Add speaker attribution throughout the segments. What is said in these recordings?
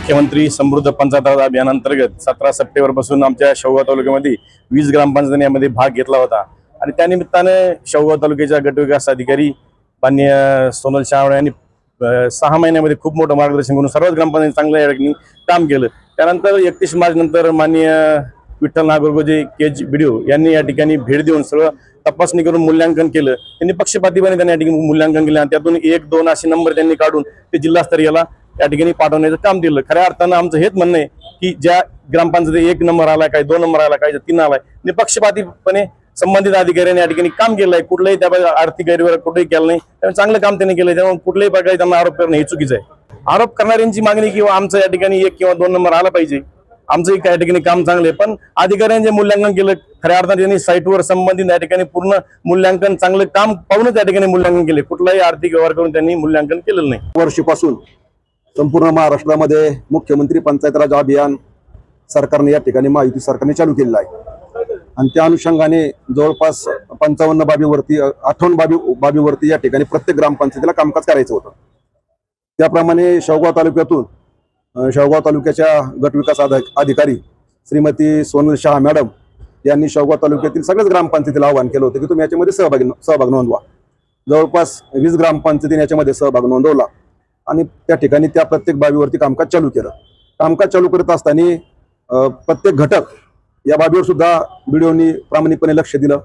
Speaker 1: मुख्यमंत्री समृद्ध पंचायत अभियानांतर्गत 17 सप्टेंबरपासून आमच्या शेवगाव तालुक्यामध्ये 20 ग्रामपंचायतींनी यामध्ये भाग घेतला होता आणि त्यानिमित्ताने शेवगाव तालुक्याच्या गटविकास अधिकारी माननीय सोनल शहावळे यांनी 6 महिन्यामध्ये खूप मोठं मार्गदर्शन करून सर्वच ग्रामपंचायती चांगल्या या ठिकाणी काम केलं। त्यानंतर 31 मार्च नंतर माननीय विठ्ठल नागोरगोजे केज बीडीओ यांनी या ठिकाणी भेट देऊन सगळं तपासणी करून मूल्यांकन केलं। त्यांनी पक्षपातीपणे त्यांनी या ठिकाणी मूल्यांकन केलं आणि त्यातून 1, 2 असे नंबर त्यांनी काढून ते जिल्हास्तरीयला या ठिकाणी पाठवण्याचं काम दिलं। खऱ्या अर्थानं आमचं हेच म्हणणं आहे की ज्या ग्रामपंचायतीत 1 नंबर आला, काही 2 नंबर आला, काही 3 आलाय, निपक्षपातीपणे संबंधित अधिकाऱ्यांनी या ठिकाणी काम केलंय। कुठलंही त्या आर्थिक गैरव्यवहार कुठेही केलं नाही, त्यामुळे चांगलं काम त्यांनी केलंय। त्यामुळे कुठल्याही प्रकारे त्यांना आरोप करणं हे चुकीचं आहे। आरोप करणाऱ्यांची मागणी किंवा आमचं या ठिकाणी 1 किंवा 2 नंबर आला पाहिजे, आमचंही त्या ठिकाणी काम चांगलं आहे, पण अधिकाऱ्यांनी जे मूल्यांकन केलं खऱ्या अर्थाने त्यांनी साईटवर संबंधित या ठिकाणी पूर्ण मूल्यांकन चांगलं काम पाहूनच या ठिकाणी मूल्यांकन केले, कुठलाही आर्थिक व्यवहार करून त्यांनी मूल्यांकन केलेलं नाही।
Speaker 2: वर्षीपासून संपूर्ण महाराष्ट्रामध्ये मुख्यमंत्री पंचायत राज अभियान सरकारने या ठिकाणी महायुती सरकारने चालू केलेलं आहे आणि त्या अनुषंगाने जवळपास 55 बाबीवरती 58 बाबीवरती या ठिकाणी प्रत्येक ग्रामपंचायतीला कामकाज करायचं होतं। त्याप्रमाणे शेवगाव तालुक्याच्या गटविकास अधिकारी श्रीमती सोनल शहा मॅडम यांनी शेवगाव तालुक्यातील सगळ्याच ग्रामपंचायतीला आवाहन केलं होतं की तुम्ही याच्यामध्ये सहभाग नोंदवा। जवळपास 20 ग्रामपंचायतीने याच्यामध्ये सहभाग नोंदवला आणि त्या ठिकाणी त्या प्रत्येक बाबीवरती कामकाज चालू केलं। कामकाज चालू करत असताना प्रत्येक घटक या बाबीवर सुद्धा बीडीओनी प्रामाणिकपणे लक्ष दिलं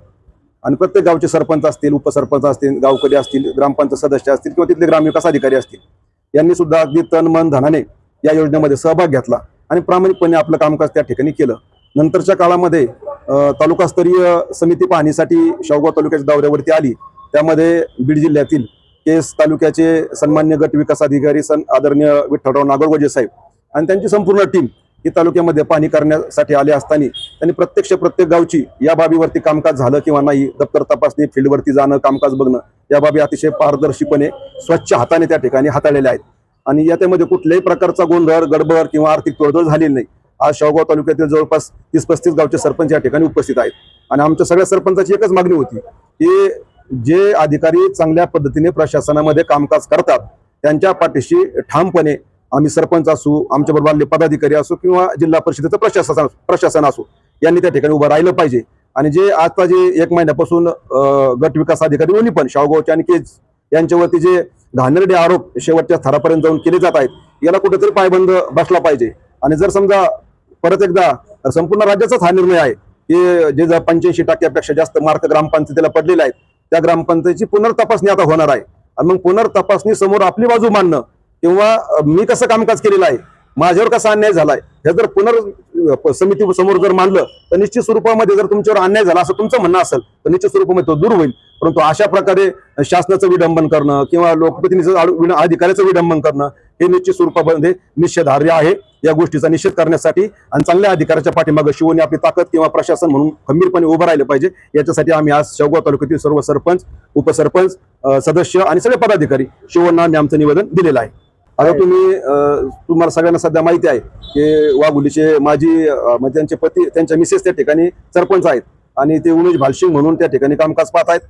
Speaker 2: आणि प्रत्येक गावचे सरपंच असतील, उपसरपंच असतील, गावकरी असतील, ग्रामपंचायत सदस्य असतील किंवा तिथले ग्रामविकास अधिकारी असतील, यांनी सुद्धा अगदी तन मन धनाने या योजनेमध्ये सहभाग घेतला आणि प्रामाणिकपणे आपलं कामकाज त्या ठिकाणी केलं। नंतरच्या काळामध्ये तालुकास्तरीय समिती पाहणीसाठी शेवगाव तालुक्याच्या दौऱ्यावरती आली। त्यामध्ये बीड जिल्ह्यातील केस तालुक्याचे सन्मान्य गट विकास अधिकारी आदरणीय विठ्ठलराव नागोरगोजे साहेब आणि त्यांची संपूर्ण टीम ही तालुक्यामध्ये पाहणी करण्यासाठी आले असताना त्यांनी प्रत्येक गावची या बाबीवरती कामकाज झालं किंवा नाही, दप्तर तपासणी, फील्डवरती जाणं, कामकाज बघणं, या बाबी अतिशय पारदर्शीपणे स्वच्छ हाताने त्या ठिकाणी हाताळलेल्या आहेत आणि याच्यामध्ये कुठल्याही प्रकारचा गोंधळ, गडबड किंवा आर्थिक तोडजोड झालेली नाही। आज शेवगाव तालुक्यातील जवळपास 30-35 गावचे सरपंच या ठिकाणी उपस्थित आहेत आणि आमच्या सगळ्या सरपंचाची एकच मागणी होती की जे अधिकारी चांगल्या पद्धतीने प्रशासनामध्ये कामकाज करतात त्यांच्या पाठीशी ठामपणे आम्ही सरपंच असू, आमच्याबरोबर आलेले पदाधिकारी असो किंवा जिल्हा परिषदेचं प्रशासन असो, यांनी त्या ठिकाणी उभं राहिलं पाहिजे। आणि जे आता जे 1 महिन्यापासून गट विकास अधिकारी दोन्ही पण शेवगावचे आणि केज यांच्यावरती जे घाणेरडे आरोप शेवटच्या थरापर्यंत जाऊन केले जात आहेत, याला कुठेतरी पायबंद बसला पाहिजे। आणि जर समजा परत एकदा संपूर्ण राज्याचाच हा निर्णय आहे की जे 85% जास्त मार्क ग्रामपंचायतीला पडलेले आहेत, त्या ग्रामपंचायतीची पुनर्तपासणी आता होणार आहे आणि मग पुनर्तपासणी समोर आपली बाजू मांडणं किंवा मी कसं कामकाज केलेलं आहे, माझ्यावर कसा अन्याय झालाय, हे जर समिती समोर जर मांडलं तर निश्चित स्वरूपामध्ये जर तुमच्यावर अन्याय झाला असं तुमचं म्हणणं असेल तर निश्चित स्वरूपामध्ये तो दूर होईल। परंतु अशा प्रकारे शासनाचं विडंबन करणं किंवा लोकप्रतिनिधी अधिकाऱ्याचं विडंबन करणं हे निश्चित स्वरूपामध्ये निषेधार्ह आहे। या गोष्टीचा निषेध करण्यासाठी आणि चांगल्या अधिकाऱ्याच्या पाठीमागे शिवून आपली ताकद किंवा प्रशासन म्हणून खंबीरपणे उभं राहिलं पाहिजे, याच्यासाठी आम्ही आज शेवगाव तालुक्यातील सर्व सरपंच, उपसरपंच, सदस्य आणि सगळे पदाधिकारी शिवून आम्ही आमचं निवेदन दिलेलं आहे। आता तुम्हाला सगळ्यांना सध्या माहिती आहे की वाघुलीचे माजी त्यांचे पती, त्यांच्या मिसेस त्या ठिकाणी सरपंच आहेत आणि ते उमेश भालसिंग म्हणून त्या ठिकाणी कामकाज पाहत आहेत।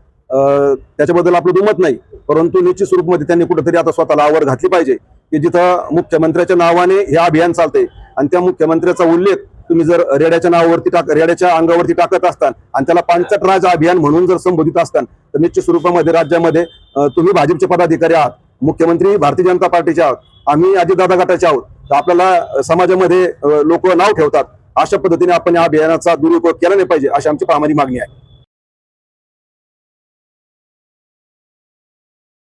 Speaker 2: त्याच्याबद्दल आपलं दुमत नाही, परंतु निश्चित स्वरूपामध्ये त्यांनी कुठेतरी आता स्वतःला आवर घातली पाहिजे की जिथं मुख्यमंत्र्याच्या नावाने हे अभियान चालतंय आणि त्या मुख्यमंत्र्याचा उल्लेख तुम्ही जर रेड्याच्या नावावरती रेड्याच्या अंगावरती टाकत असताल आणि त्याला पांचट राज अभियान म्हणून जर संबोधित असताल तर निश्चित स्वरूपामध्ये राज्यामध्ये तुम्ही भाजपचे पदाधिकारी आहात, मुख्यमंत्री भारतीय जनता पार्टीचे आहोत, आम्ही अजितदादा गटाचे आहोत, तर आपल्याला समाजामध्ये लोक नाव ठेवतात। अशा पद्धतीने आपण या अभियानाचा दुरुपयोग केला नाही पाहिजे अशी आमची प्रामाणिक मागणी आहे।